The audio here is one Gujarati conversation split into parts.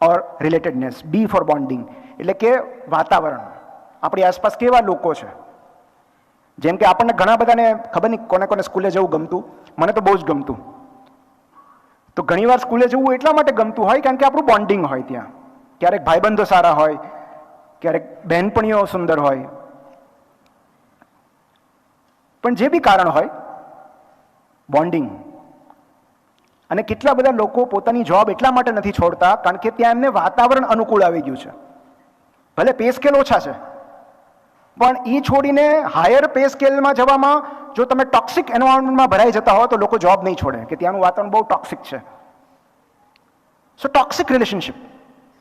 ઓર રિલેટેડનેસ. બી ફોર બોન્ડિંગ, એટલે કે વાતાવરણ. આપણી આસપાસ કેવા લોકો છે. જેમ કે આપણને ઘણા બધાને ખબર નહીં કોને કોને સ્કૂલે જવું ગમતું. મને તો બહુ જ ગમતું. તો ઘણીવાર સ્કૂલે જવું એટલા માટે ગમતું હોય કારણ કે આપણું બોન્ડિંગ હોય ત્યાં. ક્યારેક ભાઈબંધો સારા હોય, ક્યારેક બહેનપણીઓ સુંદર હોય. પણ જે બી કારણ હોય, બોન્ડિંગ. અને કેટલા બધા લોકો પોતાની જોબ એટલા માટે નથી છોડતા કારણ કે ત્યાં એમને વાતાવરણ અનુકૂળ આવી ગયું છે. ભલે પે સ્કેલ ઓછા છે, પણ એ છોડીને હાયર પે સ્કેલમાં જવામાં જો તમે ટોક્સિક એન્વાયરમેન્ટમાં ભરાઈ જતા હો તો લોકો જોબ નહીં છોડે કે ત્યાંનું વાતાવરણ બહુ ટોક્સિક છે. સો ટોક્સિક રિલેશનશિપ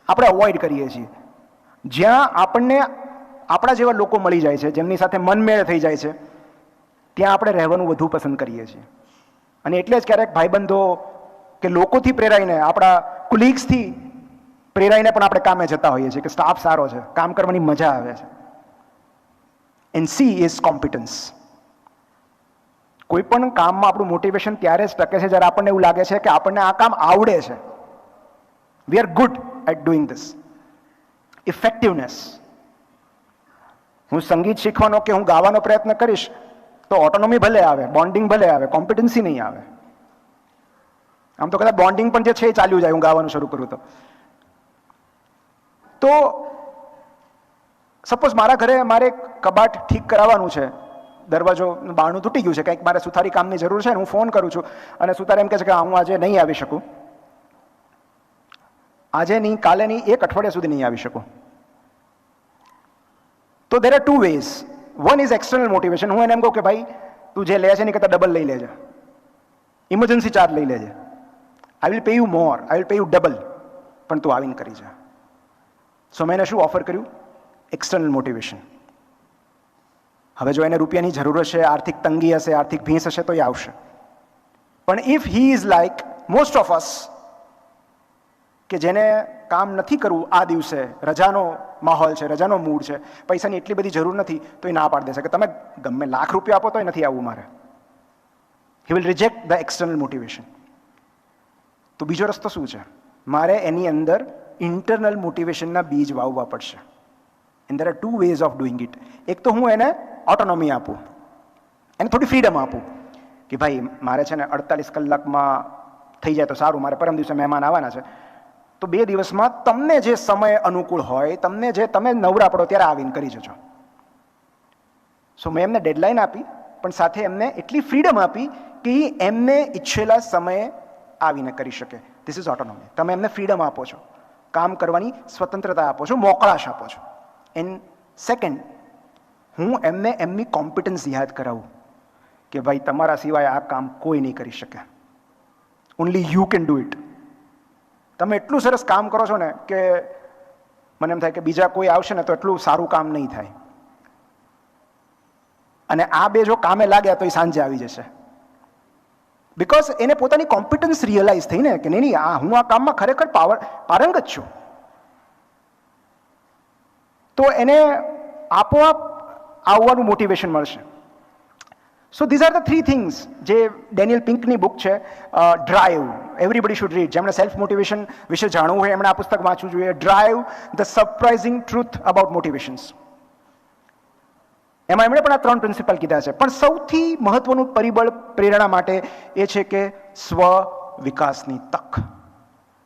આપણે અવોઇડ કરીએ છીએ. જ્યાં આપણને આપણા જેવા લોકો મળી જાય છે, જેમની સાથે મનમેળ થઈ જાય છે, ત્યાં આપણે રહેવાનું વધુ પસંદ કરીએ છીએ. અને એટલે જ ક્યારેક ભાઈબંધો કે લોકોથી પ્રેરાઈને, આપણા કુલીગ્સથી પ્રેરાઈને પણ આપણે કામે જતા હોઈએ છીએ કે સ્ટાફ સારો છે, કામ કરવાની મજા આવે છે. And she is competence. કોઈ પણ કામમાં આપણું મોટિવેશન ત્યારે જ ટકે છે જ્યારે આપણને એવું લાગે છે કે આપણને આ કામ આવડે છે. We are good at doing this. Effectiveness. હું સંગીત શીખવાનો કે હું ગાવાનો પ્રયત્ન કરીશ તો ઓટોનોમી ભલે આવે, બોન્ડિંગ ભલે આવે, કોમ્પિટન્સી નહીં આવે. આમ તો કદાચ બોન્ડિંગ પણ જે છે એ ચાલ્યું જાય હું ગાવાનું શરૂ કરું તો સપોઝ મારા ઘરે મારે કબાટ ઠીક કરાવવાનું છે, દરવાજો બારણું તૂટી ગયું છે, કંઈક મારે સુથારી કામની જરૂર છે, હું ફોન કરું છું અને સુથાર એમ કહે છે કે હું આજે નહીં આવી શકું, આજે નહીં, કાલે નહીં, એક અઠવાડિયા સુધી નહીં આવી શકું. તો there are two ways. One is external motivation. હું એને એમ કહું કે ભાઈ તું જે લે છે એની કરતાં ડબલ લઈ લેજે, ઇમરજન્સી ચાર્જ લઈ લેજે, I will pay you more, I will pay you double, પણ તું આવીને કરી જા. સો મેં એને શું ઓફર કર્યું? External motivation. હવે જો એને રૂપિયાની જરૂર હશે, આર્થિક તંગી હશે, આર્થિક ભીંસ હશે તો એ આવશે. પણ if he is like most of us કે જેને કામ નથી કરવું, આ દિવસે રજાનો માહોલ છે, રજાનો મૂડ છે, પૈસાની એટલી બધી જરૂર નથી, તો એ ના પાડી દેશે કે તમે ગમે લાખ રૂપિયા આપો તો નથી આવવું મારે. He will reject the external motivation. તો બીજો રસ્તો શું છે? મારે એની અંદર ઇન્ટરનલ મોટિવેશનના બીજ વાવવા પડશે. And there are two ways of doing it. એક તો હું એને ઓટોનોમી આપું, એને થોડી ફ્રીડમ આપું કે ભાઈ મારે છે ને 48 કલાકમાં થઈ જાય તો સારું, મારે પરમ દિવસે મહેમાન આવવાના છે, તો 2 દિવસમાં તમને જે સમય અનુકૂળ હોય, તમને જે તમે નવરા પડો ત્યારે આવીને કરી જજો. સો મેં એમને ડેડલાઇન આપી, પણ સાથે એમને એટલી ફ્રીડમ આપી કે એમને ઈચ્છેલા સમયે આવીને કરી શકે. This is ઓટોનોમી. તમે એમને ફ્રીડમ આપો છો, કામ કરવાની સ્વતંત્રતા આપો છો, મોકળાશ આપો છો. એન્ડ સેકન્ડ, હું એમને એમની કોમ્પિટન્સ યાદ કરાવું કે ભાઈ તમારા સિવાય આ કામ કોઈ નહીં કરી શકે. Only you can do it. તમે એટલું સરસ કામ કરો છો ને કે મને એમ થાય કે બીજા કોઈ આવશે ને તો એટલું સારું કામ નહીં થાય. અને આ બે જો કામે લાગ્યા તો એ સાંજે આવી જશે. બિકોઝ એને પોતાની કોમ્પિટન્સ રિયલાઇઝ થઈ ને કે નહીં, હું આ કામમાં ખરેખર પારંગત છું. તો એને આપોઆપ આવવાનું મોટિવેશન મળશે. So these are the 3 things જે ડેનિયલ પિંકની બુક છે ડ્રાઈવ, એવરીબડી શુડ રીડ. જેમણે સેલ્ફ મોટિવેશન વિશે જાણવું હોય એમણે આ પુસ્તક વાંચવું જોઈએ. Drive the surprising truth about motivations. એમાં એમણે પણ આ 3 પ્રિન્સિપલ કીધા છે. પણ સૌથી મહત્વનું પરિબળ પ્રેરણા માટે એ છે કે સ્વ વિકાસની તક.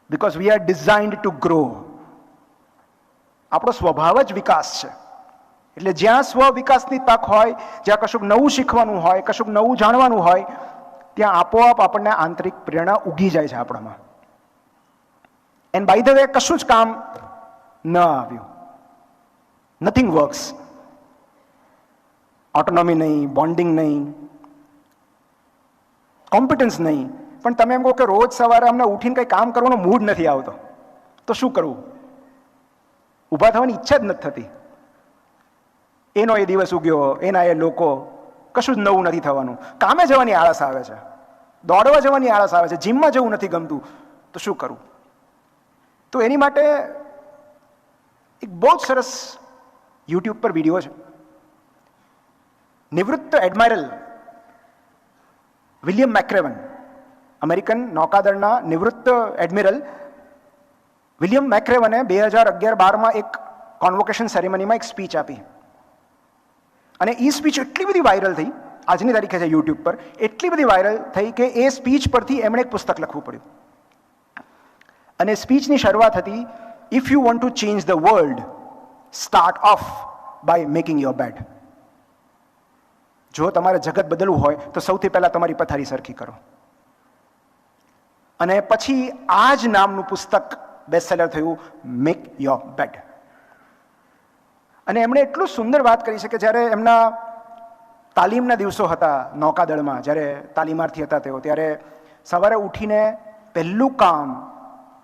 Because we are designed to grow. આપણો સ્વભાવ જ વિકાસ છે. એટલે જ્યાં સ્વ વિકાસની તક હોય, જ્યાં કશુંક નવું શીખવાનું હોય, કશુંક નવું જાણવાનું હોય, ત્યાં આપોઆપ આપણને આંતરિક પ્રેરણા ઉગી જાય છે આપણામાં. એન્ડ બાય ધ વે કશું જ કામ ન આવ્યું, નથિંગ વર્ક્સ. ઓટોનોમી નહીં, બોન્ડિંગ નહીં, કોમ્પિટન્સ નહીં, પણ તમે એમ કહો કે રોજ સવારે અમને ઉઠીને કંઈ કામ કરવાનો મૂડ નથી આવતો, તો શું કરવું? ઊભા થવાની ઈચ્છા જ નથી થતી. એનો એ દિવસ ઉગ્યો, એના એ લોકો, કશું જ નવું નથી થવાનું. કામે જવાની આળસ આવે છે, દોડવા જવાની આળસ આવે છે, જીમમાં જવું નથી ગમતું, તો શું કરવું? તો એની માટે એક બહુ જ સરસ યુટ્યુબ પર વિડીયો છે. નિવૃત્ત એડમાયરલ વિલિયમ મેક્રેવન, અમેરિકન નૌકાદળના નિવૃત્ત એડમિરલ, વિલિયમ મેક્રેવને 2011-12 એક કોન્વોકેશન સેરેમનીમાં એક સ્પીચ આપી, અને એ સ્પીચ એટલી બધી વાયરલ થઈ, આજની તારીખે છે યુટ્યુબ પર, એટલી બધી વાયરલ થઈ કે એ સ્પીચ પરથી એમણે એક પુસ્તક લખવું પડ્યું. અને સ્પીચની શરૂઆત હતી, if you want to change the world, start off by making your bed. જો તમારે જગત બદલવું હોય તો સૌથી પહેલા તમારી પથારી સરખી કરો. અને પછી આ જ નામનું પુસ્તક બેસ્ટસેલર થયું, મેક યોર બેડ. અને એમણે એટલું સુંદર વાત કરી છે કે જ્યારે એમના તાલીમના દિવસો હતા નૌકાદળમાં, જ્યારે તાલીમાર્થી હતા તેઓ, ત્યારે સવારે ઉઠીને પહેલું કામ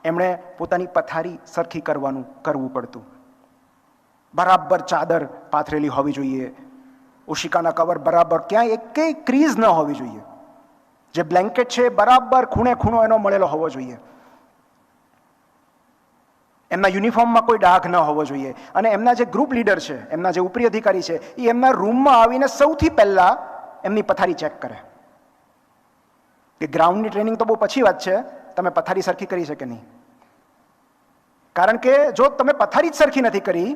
એમણે પોતાની પથારી સરખી કરવું પડતું. બરાબર ચાદર પાથરેલી હોવી જોઈએ, ઓશિકાના કવર બરાબર, ક્યાંય એકેય ક્રીઝ ન હોવી જોઈએ, જે બ્લેન્કેટ છે બરાબર ખૂણે ખૂણો એનો મળેલો હોવો જોઈએ, એમના યુનિફોર્મમાં કોઈ ડાઘ ન હોવો જોઈએ. અને એમના જે ગ્રુપ લીડર છે, એમના જે ઉપરી અધિકારી છે, એ એમના રૂમમાં આવીને સૌથી પહેલા એમની પથારી ચેક કરે કે ગ્રાઉન્ડની ટ્રેનિંગ તો બહુ પછી વાત છે, તમે પથારી સરખી કરી છે કે નહીં. કારણ કે જો તમે પથારી જ સરખી નથી કરી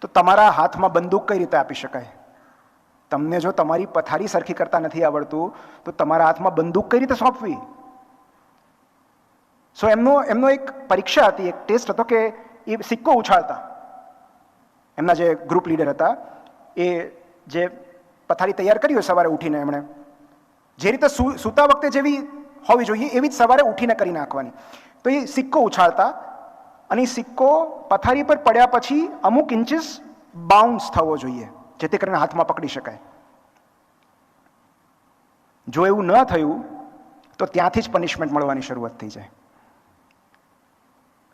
તો તમારા હાથમાં બંદૂક કઈ રીતે આપી શકાય? તમને જો તમારી પથારી સરખી કરતા નથી આવડતું તો તમારા હાથમાં બંદૂક કઈ રીતે સોંપવી? સો એમનો એક પરીક્ષા હતી, એક ટેસ્ટ હતો કે એ સિક્કો ઉછાળતા. એમના જે ગ્રુપ લીડર હતા એ જે પથારી તૈયાર કરી હોય સવારે ઉઠીને, એમણે જે રીતે સૂતા વખતે જેવી હોવી જોઈએ એવી જ સવારે ઉઠીને કરી નાખવાની. તો એ સિક્કો ઉછાળતા, અને એ સિક્કો પથારી પર પડ્યા પછી અમુક ઇન્ચીસ બાઉન્સ થવો જોઈએ, જેથી કરીને હાથમાં પકડી શકાય. જો એવું ન થયું તો ત્યાંથી જ પનિશમેન્ટ મળવાની શરૂઆત થઈ જાય.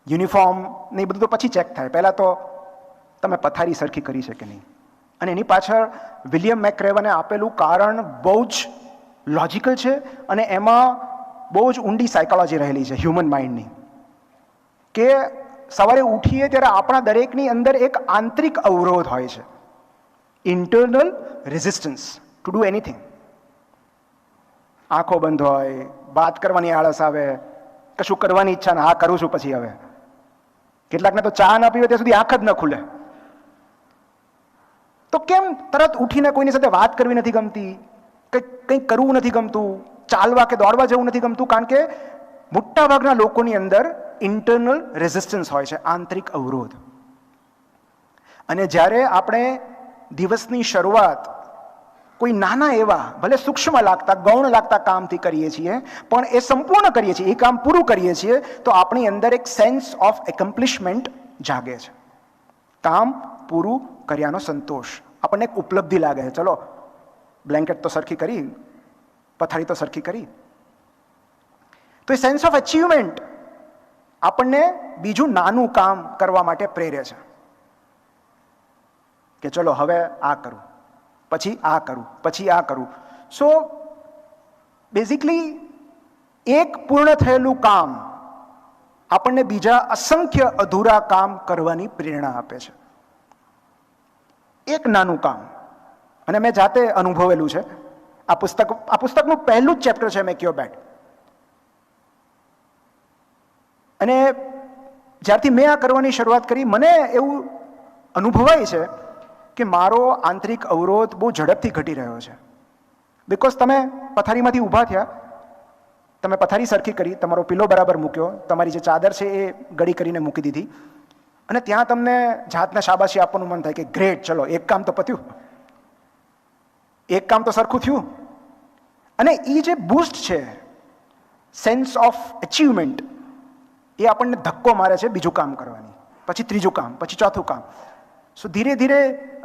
યુનિફોર્મ ને એ બધું તો પછી ચેક થાય, પહેલાં તો તમે પથારી સરખી કરી છે કે નહીં. અને એની પાછળ વિલિયમ મેક્રેવને આપેલું કારણ બહુ જ લોજિકલ છે, અને એમાં બહુ જ ઊંડી સાયકોલોજી રહેલી છે હ્યુમન માઇન્ડની. કે સવારે ઉઠીએ ત્યારે આપણા દરેકની અંદર એક આંતરિક અવરોધ હોય છે, internal resistance to do anything. આંખો બંધ હોય, વાત કરવાની આળસ આવે, કશું કરવાની ઈચ્છા ના, હા કરું છું પછી હવે. કેટલાકને તો ચા ના પીવે ત્યાં સુધી આંખ જ ન ખુલે. તો કેમ તરત ઉઠીને કોઈની સાથે વાત કરવી નથી ગમતી, કંઈક કરવું નથી ગમતું, ચાલવા કે દોડવા જવું નથી ગમતું? કારણ કે મોટાભાગના લોકોની અંદર ઇન્ટરનલ રેઝિસ્ટન્સ હોય છે, આંતરિક અવરોધ. અને જ્યારે આપણે દિવસની શરૂઆત કોઈ નાના એવા, ભલે સૂક્ષ્મ લાગતા, ગૌણ લાગતા કામથી કરીએ છીએ, પણ એ સંપૂર્ણ કરીએ છીએ, એ કામ પૂરું કરીએ છીએ, તો આપણી અંદર એક સેન્સ ઓફ એકોમ્પ્લિશમેન્ટ જાગે છે. કામ પૂરું કર્યાનો સંતોષ, આપણને એક ઉપલબ્ધિ લાગે છે. ચલો બ્લેન્કેટ તો સરખી કરી, પથારી તો સરખી કરી. તો એ સેન્સ ઓફ અચીવમેન્ટ આપણને બીજું નાનું કામ કરવા માટે પ્રેરે છે કે ચલો હવે આ કરું, પછી આ કરું, પછી આ કરું. સો બેઝિકલી એક પૂર્ણ થયેલું કામ આપણને બીજા અસંખ્ય અધૂરા કામ કરવાની પ્રેરણા આપે છે. એક નાનું કામ. અને મેં જાતે અનુભવેલું છે. આ પુસ્તકનું પહેલું જ ચેપ્ટર છે મેક યોર બેડ. અને જ્યારથી મેં આ કરવાની શરૂઆત કરી, મને એવું અનુભવાય છે કે મારો આંતરિક અવરોધ બહુ ઝડપથી ઘટી રહ્યો છે. બિકોઝ તમે પથારીમાંથી ઊભા થયા, તમે પથારી સરખી કરી, તમારો પિલો બરાબર મૂક્યો, તમારી જે ચાદર છે એ ગળી કરીને મૂકી દીધી, અને ત્યાં તમને જાતને શાબાશી આપવાનું મન થાય કે ગ્રેટ, ચલો એક કામ તો પત્યું, એક કામ તો સરખું થયું. અને એ જે બૂસ્ટ છે, સેન્સ ઓફ અચીવમેન્ટ, એ આપણને ધક્કો મારે છે બીજું કામ કરવાની, પછી ત્રીજું કામ, પછી ચોથું કામ. સો ધીરે ધીરે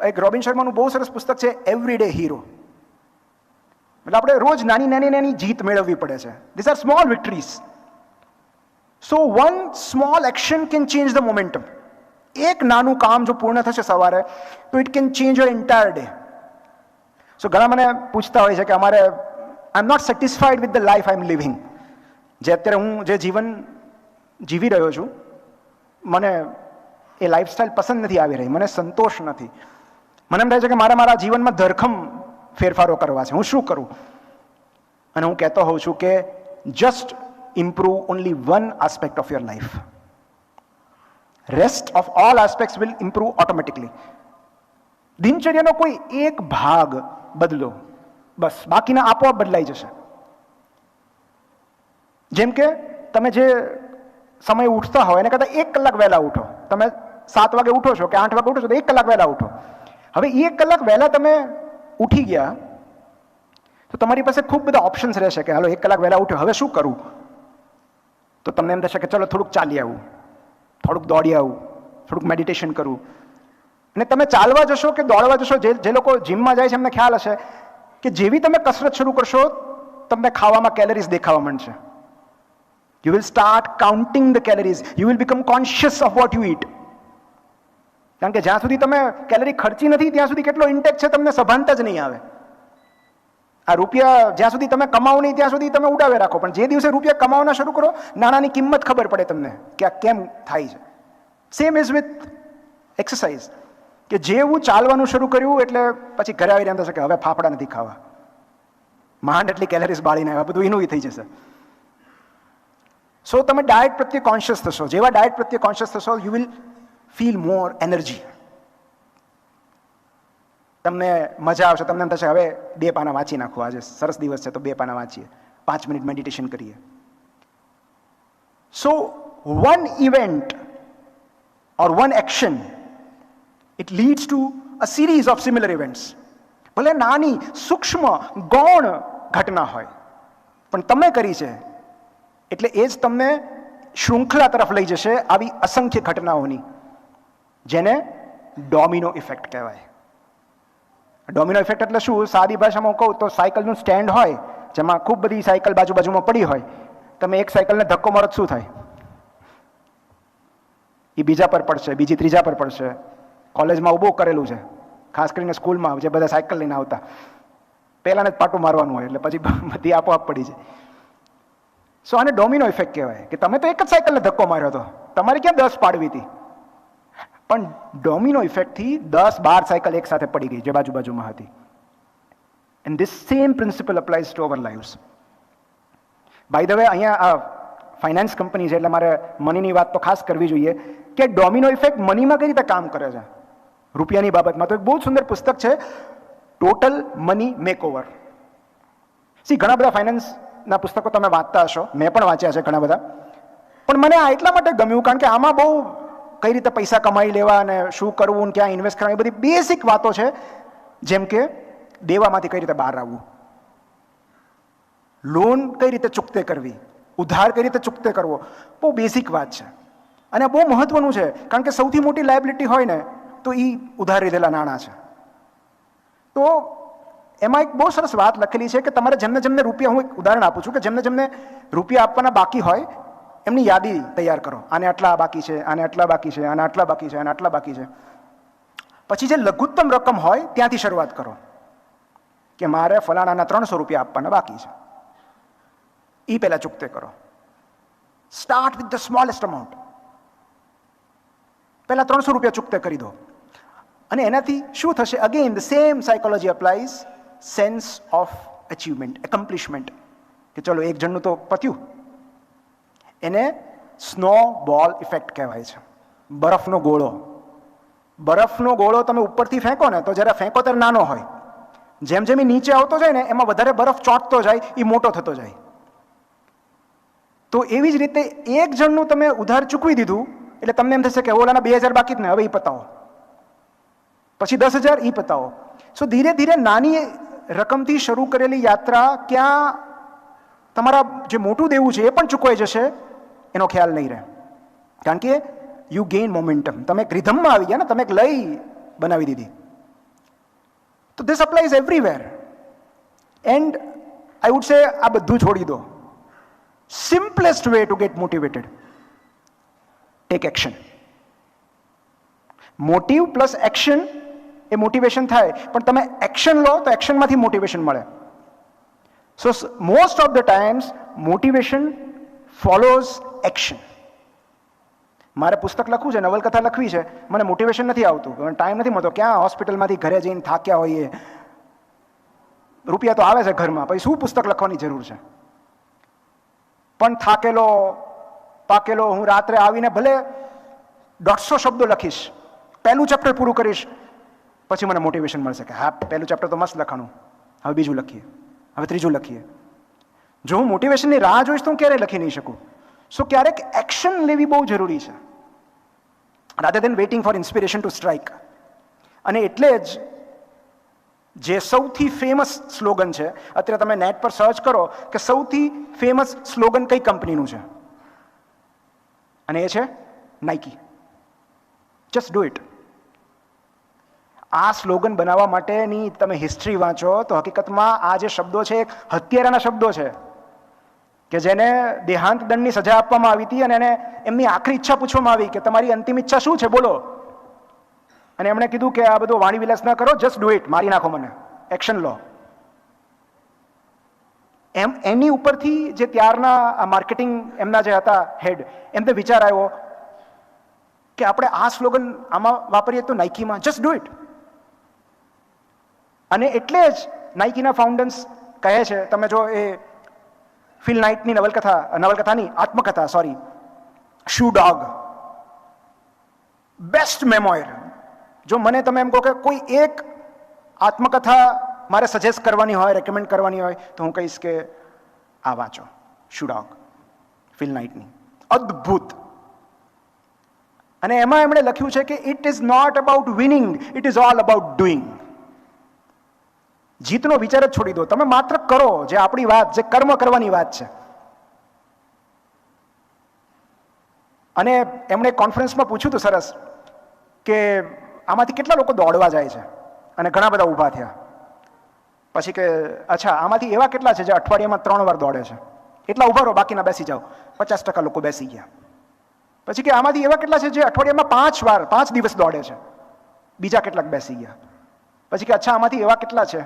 એક રોબિન શર્માનું બહુ સરસ પુસ્તક છે એવરીડે હીરો. એટલે આપણે રોજ નાની નાની નાની જીત મેળવવી પડે છે. This are small victories. So one small action can change the momentum. એક નાનું કામ જો પૂર્ણ થશે સવારે તો it can change your entire day. So ઘણા મને પૂછતા હોય છે કે અમારે I am not satisfied with the life I am living. જે અત્યારે હું જે જીવન જીવી રહ્યો છું, મને એ લાઈફસ્ટાઈલ પસંદ નથી આવી રહી, મને સંતોષ નથી. મને એમ થાય છે કે મારા જીવનમાં ધરખમ ફેરફારો કરવા છે, હું શું કરું? અને હું કહેતો હોઉં છું કે just improve only one aspect of your life. Rest of all aspects will improve automatically. દિનચર્યાનો કોઈ એક ભાગ બદલો, બસ, બાકીના આપોઆપ બદલાઈ જશે. જેમ કે તમે જે સમય ઉઠતા હોય એને કરતાં 1 કલાક વહેલા ઉઠો. તમે 7 વાગે ઉઠો છો કે 8 વાગે ઉઠો છો તો 1 કલાક વહેલા ઉઠો. હવે 1 કલાક વહેલા તમે ઉઠી ગયા તો તમારી પાસે ખૂબ બધા ઓપ્શન્સ રહેશે કે હાલો 1 કલાક વહેલા ઉઠ્યો, હવે શું કરું? તો તમને એમ થશે કે ચલો થોડુંક ચાલી આવું, થોડુંક દોડી આવું, થોડુંક મેડિટેશન કરું. અને તમે ચાલવા જશો કે દોડવા જશો, જે લોકો જીમમાં જાય છે એમને ખ્યાલ હશે કે જેવી તમે કસરત શરૂ કરશો તમને ખાવામાં કેલરીઝ દેખાવા માંડશે. You will start counting the calories. You will become conscious of what you eat. કારણ કે જ્યાં સુધી તમે કેલરી ખર્ચી નથી ત્યાં સુધી કેટલો ઇન્ટેક છે તમને સભાનતા જ નહીં આવે. આ રૂપિયા જ્યાં સુધી તમે કમાવો નહીં ત્યાં સુધી તમે ઉડાવે રાખો, પણ જે દિવસે રૂપિયા કમાવાના શરૂ કરો નાણાંની કિંમત ખબર પડે તમને કે આ કેમ થાય છે. સેમ ઇઝ વિથ એક્સરસાઇઝ, કે જેવું ચાલવાનું શરૂ કર્યું એટલે પછી ઘરે આવીને એમ થશે કે હવે ફાફડા નથી ખાવા, માંડ એટલી કેલરીઝ બાળીને આવ્યા, બધું એનું થઈ જશે. સો તમે ડાયટ પ્રત્યે કોન્શિયસ થશો. જેવા ડાયટ પ્રત્યે કોન્શિયસ થશો you will feel more energy. તમને મજા આવશે, તમને એમ થશે હવે 2 પાના વાંચી નાખો, આજે સરસ દિવસ છે તો 2 પાના વાંચીએ, 5 મિનિટ મેડિટેશન કરીએ. So one event or one action it leads to a series of similar events. ભલે નાની સૂક્ષ્મ ગૌણ ઘટના હોય પણ તમે કરી છે એટલે એ જ તમને શૃંખલા તરફ લઈ જશે આવી અસંખ્ય ઘટનાઓની, જેને ડોમિનો ઇફેક્ટ કહેવાય. ડોમિનો ઇફેક્ટ એટલે શું? સાદી ભાષામાં કહું તો સાયકલનું સ્ટેન્ડ હોય જેમાં ખૂબ બધી સાયકલ બાજુમાં પડી હોય, તમે એક સાયકલને ધક્કો મારો શું થાય? એ બીજા પર પડશે, બીજી ત્રીજા પર પડશે. કોલેજમાં બહુ કરેલું છે, ખાસ કરીને સ્કૂલમાં જે બધા સાયકલ લઈને આવતા, પહેલાને જ પાટું મારવાનું હોય એટલે પછી બધી આપોઆપ પડી જાય. સો આને ડોમિનો ઇફેક્ટ કહેવાય કે તમે તો એક જ સાયકલને ધક્કો માર્યો હતો, તમારે ક્યાં 10 પાડવી હતી, પણ ડોમિનો ઇફેક્ટથી 10-12 સાયકલ એક સાથે પડી ગઈ જે બાજુમાં હતી. And this same principle applies to our lives. By the way, અહીંયા આ ફાઇનાન્સ કંપની છે એટલે મારે મનીની વાત તો ખાસ કરવી જોઈએ કે ડોમિનો ઇફેક્ટ મનીમાં કઈ રીતે કામ કરે છે. રૂપિયાની બાબતમાં તો એક બહુ સુંદર પુસ્તક છે, ટોટલ મની મેકઓવર. ઘણા બધા ફાઇનાન્સના પુસ્તકો તમે વાંચતા હશો, મેં પણ વાંચ્યા છે ઘણા બધા, પણ મને આ એટલા માટે ગમ્યું કારણ કે આમાં બહુ કઈ રીતે પૈસા કમાઈ લેવા અને શું કરવું અને ક્યાં ઇન્વેસ્ટ કરવા, એ બધી બેસિક વાતો છે. જેમ કે દેવામાંથી કઈ રીતે બહાર આવવું, લોન કઈ રીતે ચૂકતે કરવી, ઉધાર કઈ રીતે ચૂકતે કરવો, બહુ બેસિક વાત છે. અને બહુ મહત્વનું છે કારણ કે સૌથી મોટી લાયબિલિટી હોય ને તો એ ઉધાર લીધેલા નાણાં છે. તો એમાં એક બહુ સરસ વાત લખેલી છે કે તમારે જેમને રૂપિયા, હું એક ઉદાહરણ આપું છું કે જેમને રૂપિયા આપવાના બાકી હોય એમની યાદી તૈયાર કરો. આને આટલા બાકી છે, આને આટલા બાકી છે, આને આટલા બાકી છે, આને આટલા બાકી છે. પછી જે લઘુત્તમ રકમ હોય ત્યાંથી શરૂઆત કરો કે મારે ફલાણાના 300 રૂપિયા આપવાના બાકી છે, એ પહેલા ચૂકતે કરો. Start with the smallest amount. પહેલા 300 રૂપિયા ચૂકતે કરી દો અને એનાથી શું થશે? Again the same psychology applies, sense of achievement, accomplishment, કે ચલો એક જણનું તો પત્યું. એને સ્નો બોલ ઇફેક્ટ કહેવાય છે. બરફનો ગોળો. બરફનો ગોળો તમે ઉપરથી ફેંકો ને તો જ્યારે ફેંકો ત્યારે નાનો હોય, જેમ જેમ એ નીચે આવતો જાય ને એમાં વધારે બરફ ચોંટતો જાય, એ મોટો થતો જાય. તો એવી જ રીતે એક જણનું તમે ઉધાર ચૂકવી દીધું એટલે તમને એમ થશે કે ઓલાના 2000 બાકી જ ને, હવે એ પતાવો, પછી 10,000 એ પતાવો. સો ધીરે ધીરે નાની રકમથી શરૂ કરેલી યાત્રા ક્યાં તમારા જે મોટું દેવું છે એ પણ ચૂકવાઈ જશે એનો ખ્યાલ નહીં રહે, કારણ કે યુ ગેઇન મોમેન્ટમ. તમે એક રિધમમાં આવી ગયા ને, તમે એક લય બનાવી દીધી. તો this applies everywhere. And I would say આ બધું છોડી દો. Simplest way to get motivated, take action. Motive plus action એ મોટિવેશન થાય, પણ તમે એક્શન લો તો એક્શનમાંથી મોટિવેશન મળે. So most of the times motivation follows action. મારે પુસ્તક લખવું છે, નવલકથા લખવી છે, મને મોટિવેશન નથી આવતું, ટાઈમ નથી મળતો. ક્યાં હોસ્પિટલમાંથી ઘરે જઈને થાક્યા હોઈએ, રૂપિયા તો આવે છે ઘરમાં, પછી શું પુસ્તક લખવાની જરૂર છે? પણ થાકેલો પાકેલો હું રાત્રે આવીને ભલે 150 શબ્દો લખીશ, પહેલું ચેપ્ટર પૂરું કરીશ, પછી મને મોટિવેશન મળશે કે હા પહેલું ચેપ્ટર તો મસ્ત લખાણું, હવે બીજું લખીએ, હવે ત્રીજું લખીએ. જો હું મોટિવેશનની રાહ જોઈશ તો હું ક્યારેય લખી નહીં શકું. સો ક્યારેક એક્શન લેવી બહુ જરૂરી છે, rather than waiting for inspiration to strike. અને એટલે જ જે સૌથી ફેમસ સ્લોગન છે, અત્યારે તમે નેટ પર સર્ચ કરો કે સૌથી ફેમસ સ્લોગન કઈ કંપનીનું છે, અને એ છે નાઇકી. Just do it. આ સ્લોગન બનાવવા માટેની તમે હિસ્ટ્રી વાંચો તો હકીકતમાં આ જે શબ્દો છે એક હત્યારાના શબ્દો છે કે જેને દેહાંત દંડની સજા આપવામાં આવી હતી, અને એને એમની આખરી ઈચ્છા પૂછવામાં આવી કે તમારી અંતિમ ઈચ્છા શું છે બોલો, અને એમણે કીધું કે આ બધું વાણી વિલાસ ના કરો, જસ્ટ ડુ ઇટ, મારી નાખો મને, એક્શન લો. એની ઉપરથી જે ત્યારના માર્કેટિંગ એમના જે હતા હેડ, એમને વિચાર આવ્યો કે આપણે આ સ્લોગન આમાં વાપરીએ તો નાઇકીમાં, જસ્ટ ડુ ઇટ. અને એટલે જ નાઇકીના ફાઉન્ડર્સ કહે છે, તમે જો એ ફિલ નાઇટની નવલકથાની આત્મકથા, સોરી, શૂ ડોગ, બેસ્ટ મેમોયર. જો મને તમે એમ કહો કે કોઈ એક આત્મકથા મારે સજેસ્ટ કરવાની હોય, રેકમેન્ડ કરવાની હોય, તો હું કહીશ કે આ વાંચો, શૂ ડોગ, ફિલ નાઇટની. અદ્ભુત. અને એમાં એમણે લખ્યું છે કે it is not about winning, it is all about doing. જીતનો વિચાર જ છોડી દો, તમે માત્ર કરો જે આપણી વાત, જે કર્મ કરવાની વાત છે. અને એમણે કોન્ફરન્સમાં પૂછ્યું હતું સરસ કે આમાંથી કેટલા લોકો દોડવા જાય છે, અને ઘણા બધા ઊભા થયા. પછી કે અચ્છા આમાંથી એવા કેટલા છે જે અઠવાડિયામાં 3 વાર દોડે છે, એટલા ઊભા રહો, બાકીના બેસી જાઓ. 50% લોકો બેસી ગયા. પછી કે આમાંથી એવા કેટલા છે જે અઠવાડિયામાં 5 વાર 5 દિવસ દોડે છે, બીજા કેટલાક બેસી ગયા. પછી કે અચ્છા આમાંથી એવા કેટલા છે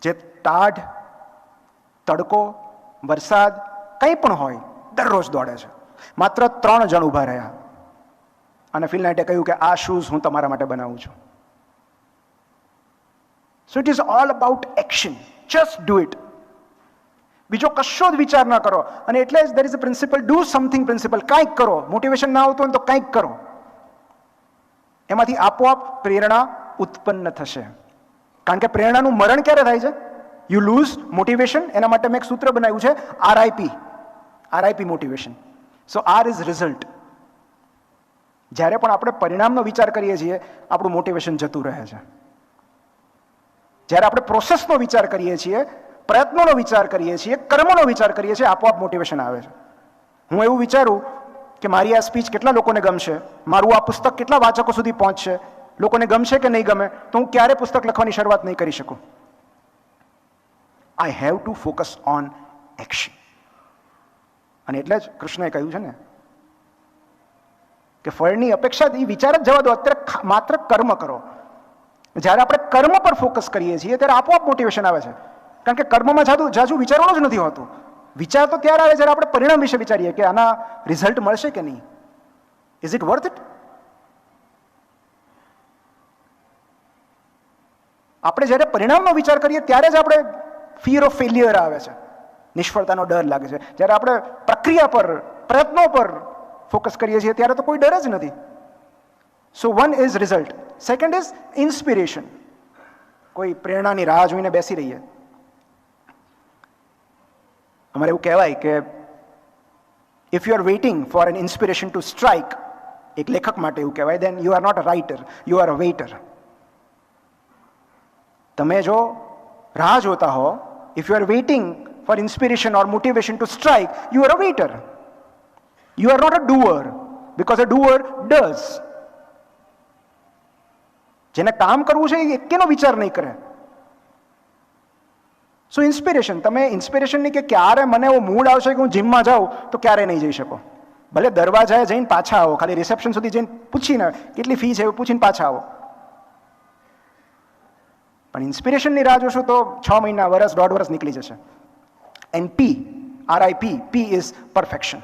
જે ટાઢ, તડકો, વરસાદ કંઈ પણ હોય દરરોજ દોડે છે. માત્ર 3 જણ ઊભા રહ્યા. અને ફિલ નાઇટે કહ્યું કે આ શૂઝ હું તમારા માટે બનાવું છું. So it is all about action. Just do it. બીજો કશો જ વિચાર ના કરો. અને એટલે જ there is a principal, do something principal. કંઈક કરો. મોટિવેશન ના આવતું હોય તો કંઈક કરો. એમાંથી આપોઆપ પ્રેરણા ઉત્પન્ન થશે. કારણ કે પ્રેરણાનું મરણ ક્યારે થાય છે? You lose motivation. એના માટે મેં એક સૂત્ર બનાવ્યું છે, RIP motivation. So R is result. જ્યારે પણ આપણે પરિણામનો વિચાર કરીએ છીએ આપણું મોટિવેશન જતું રહે છે. જ્યારે આપણે પ્રોસેસનો વિચાર કરીએ છીએ, પ્રયત્નોનો વિચાર કરીએ છીએ, કર્મનો વિચાર કરીએ છીએ, આપોઆપ મોટિવેશન આવે છે. હું એવું વિચારું કે મારી આ સ્પીચ કેટલા લોકોને ગમશે, મારું આ પુસ્તક કેટલા વાચકો સુધી પહોંચશે, લોકોને ગમશે કે નહીં ગમે, તો હું ક્યારે પુસ્તક લખવાની શરૂઆત નહીં કરી શકું. I have to focus on action. અને એટલે જ કૃષ્ણએ કહ્યું છે ને કે ફળની અપેક્ષા, એ વિચાર જ જવા દો, અત્યારે માત્ર કર્મ કરો. જ્યારે આપણે કર્મ પર ફોકસ કરીએ છીએ ત્યારે આપોઆપ મોટિવેશન આવે છે. કારણ કે કર્મમાં જાજુ વિચારવાનું જ નથી હોતું. વિચાર તો ત્યારે આવે જ્યારે આપણે પરિણામ વિશે વિચારીએ કે આના રિઝલ્ટ મળશે કે નહીં, ઇઝ ઇટ વર્થ ઇટ. આપણે જ્યારે પરિણામનો વિચાર કરીએ ત્યારે જ આપણે ફિયર ઓફ ફેલિયર આવે છે, નિષ્ફળતાનો ડર લાગે છે. જ્યારે આપણે પ્રક્રિયા પર, પ્રયત્નો પર ફોકસ કરીએ છીએ ત્યારે તો કોઈ ડર જ નથી. So one is result, second is inspiration. કોઈ પ્રેરણાની રાહ જોઈને બેસી રહીએ. અમારે એવું કહેવાય કે if you are waiting for an inspiration to strike, એક લેખક માટે એવું કહેવાય, then you are not a writer, you are a waiter. તમે જો રાહ જોતા હો, if you are waiting for inspiration or motivation to strike, you are a waiter. You are not a doer, because a doer does. જેને કામ કરવું છે એ એકેનો વિચાર નહીં કરે. સો ઇન્સ્પિરેશન, તમે ઇન્સ્પિરેશનની કે ક્યારે મને એવો મૂડ આવશે કે હું જીમમાં જાઉં તો ક્યારે નહીં જઈ શકો. ભલે દરવાજાએ જઈને પાછા આવો, ખાલી રિસેપ્શન સુધી જઈને પૂછીને કેટલી ફી છે એવું પૂછીને પાછા આવો. પણ ઇન્સ્પિરેશનની રાહ જોશો તો 6 મહિના, વર્ષ, 1.5 વર્ષ નીકળી જશે. And RIP, P is perfection.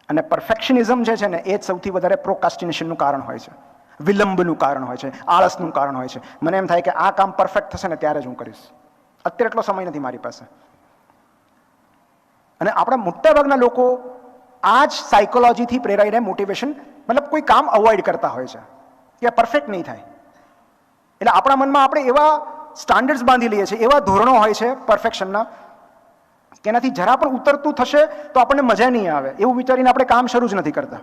અને પરફેક્શનિઝમ જે છે ને એ જ સૌથી વધારે પ્રોકાસ્ટિનેશનનું કારણ હોય છે, વિલંબનું કારણ હોય છે, આળસનું કારણ હોય છે. મને એમ થાય કે આ કામ પરફેક્ટ થશે ને ત્યારે જ હું કરીશ, અત્યારે એટલો સમય નથી મારી પાસે. અને આપણા મોટાભાગના લોકો આ જ સાયકોલોજીથી પ્રેરાઈને મોટિવેશન મતલબ કોઈ કામ અવોઇડ કરતા હોય છે કે પરફેક્ટ નહીં થાય, એટલે આપણા મનમાં આપણે એવા સ્ટાન્ડર્ડ્સ બાંધી લઈએ છીએ, એવા ધોરણો હોય છે પરફેક્શનના કે એનાથી જરા પણ ઉતરતું થશે તો આપણને મજા નહીં આવે એવું વિચારીને આપણે કામ શરૂ જ નથી કરતા.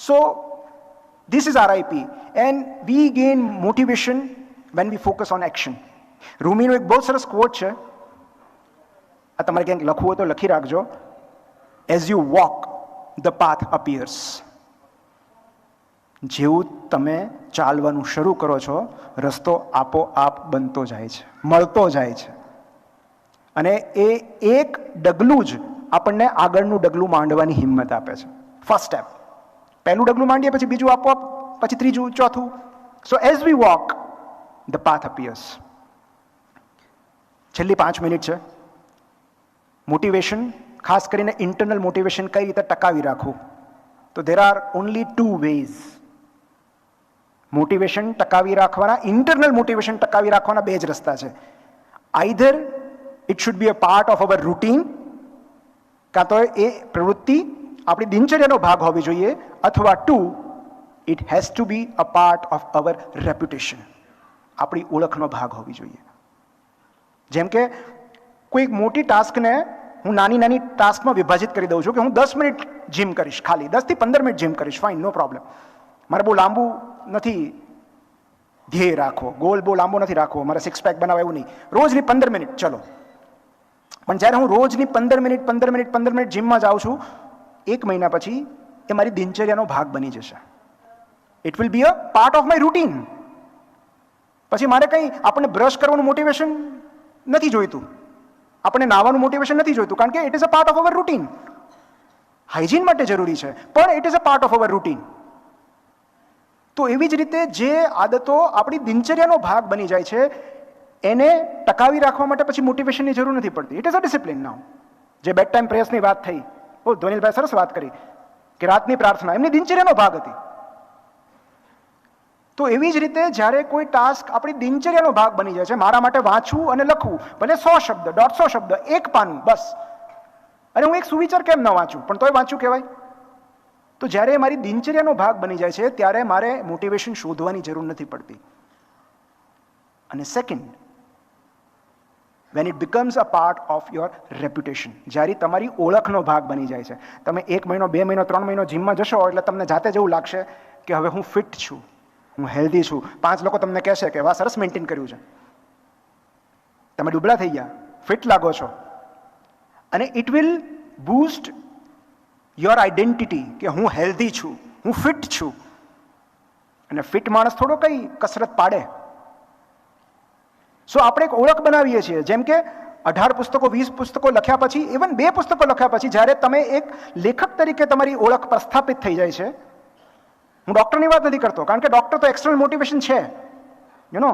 સો this is RIP and we gain motivation when we focus on action. રૂમીનો એક બહુ સરસ કોટ છે, આ તમારે ક્યાંક લખવું હોય તો લખી રાખજો. As you walk, the path appears. જેવું તમે ચાલવાનું શરૂ કરો છો રસ્તો આપોઆપ બનતો જાય છે, મળતો જાય છે, અને એ એક ડગલું જ આપણને આગળનું ડગલું માંડવાની હિંમત આપે છે. ફર્સ્ટ સ્ટેપ, પહેલું ડગલું માંડીએ પછી બીજું આપોઆપ, પછી ત્રીજું, ચોથું. So as we walk the path appears. છેલ્લી 5 મિનિટ છે. મોટિવેશન, ખાસ કરીને ઇન્ટરનલ મોટિવેશન કઈ રીતે ટકાવી રાખવું, તો there are only 2 ways. Motivation ટકાવી રાખવાના, ઇન્ટરનલ મોટિવેશન ટકાવી રાખવાના 2 જ રસ્તા છે. Either it should be a part of hour routine, કાં તો એ પ્રવૃત્તિ આપણી દિનચર્યાનો ભાગ હોવી જોઈએ, અથવા 2 it has to be a part of our reputation, આપણી ઓળખનો ભાગ હોવી જોઈએ. જેમ કે કોઈ મોટી ટાસ્કને હું નાની નાની ટાસ્કમાં વિભાજિત કરી દઉં છું કે હું 10 મિનિટ જીમ કરીશ, ખાલી 10 થી 15 મિનિટ જીમ કરીશ, ફાઇન, નો પ્રોબ્લેમ. મારે બહુ લાંબુ નથી ધ્યેય રાખવો, ગોલ બહુ લાંબો નથી રાખવો, મારે 6 પેક બનાવવા એવું નહીં, રોજની 15 મિનિટ ચલો. પણ જ્યારે હું રોજની 15 મિનિટ જીમમાં જાઉં છું, 1 મહિના પછી એ મારી દિનચર્યાનો ભાગ બની જશે. It will be a part of my routine. પછી મારે કંઈ આપણને બ્રશ કરવાનું મોટિવેશન નથી જોઈતું, આપણને નાવાનું મોટિવેશન નથી જોઈતું, કારણ કે it is a part of hour routine. Hygiene માટે જરૂરી છે, પણ it is a part of hour routine. તો એવી જ રીતે જે આદતો આપણી દિનચર્યાનો ભાગ બની જાય છે એને ટકાવી રાખવા માટે પછી મોટિવેશનની જરૂર નથી પડતી. ઇટ ઇઝ અ ડિસિપ્લિન નાઉ. જે બેડ ટાઈમ પ્રેયર્સની વાત થઈ, ધ્વનિલભાઈ સરસ વાત કરી કે રાતની પ્રાર્થના એમની દિનચર્યાનો ભાગ હતી. તો એવી જ રીતે જ્યારે કોઈ ટાસ્ક આપણી દિનચર્યાનો ભાગ બની જાય છે, મારા માટે વાંચવું અને લખવું, ભલે 100 શબ્દ, 150 શબ્દ, 1 પાનું બસ, અને હું એક સુવિચાર કેમ ન વાંચું, પણ તોય વાંચું કહેવાય. તો જ્યારે મારી દિનચર્યાનો ભાગ બની જાય છે ત્યારે મારે મોટિવેશન શોધવાની જરૂર નથી પડતી. અને second, when it becomes a part of your reputation, જ્યારે તમારી ઓળખનો ભાગ બની જાય છે. તમે 1 મહિનો, 2 મહિનો, 3 મહિનો જીમમાં જશો એટલે તમને જાતે જ એવું લાગશે કે હવે હું ફિટ છું, હું હેલ્ધી છું. 5 લોકો તમને કહેશે કે વાહ, સરસ મેન્ટેન કર્યું છે, તમે દુબળા થઈ ગયા, ફિટ લાગો છો. અને it will boost your identity કે હું હેલ્ધી છું, હું ફિટ છું. અને ફિટ માણસ થોડો કઈ કસરત પાડે. સો આપણે એક ઓળખ બનાવીએ છીએ. જેમ કે 18 પુસ્તકો, 20 પુસ્તકો લખ્યા પછી, ઇવન 2 પુસ્તકો લખ્યા પછી જ્યારે તમે એક લેખક તરીકે તમારી ઓળખ પ્રસ્થાપિત થઈ જાય છે. હું ડૉક્ટરની વાત નથી કરતો, કારણ કે ડૉક્ટર તો એક્સટર્નલ મોટિવેશન છે, યુ નો,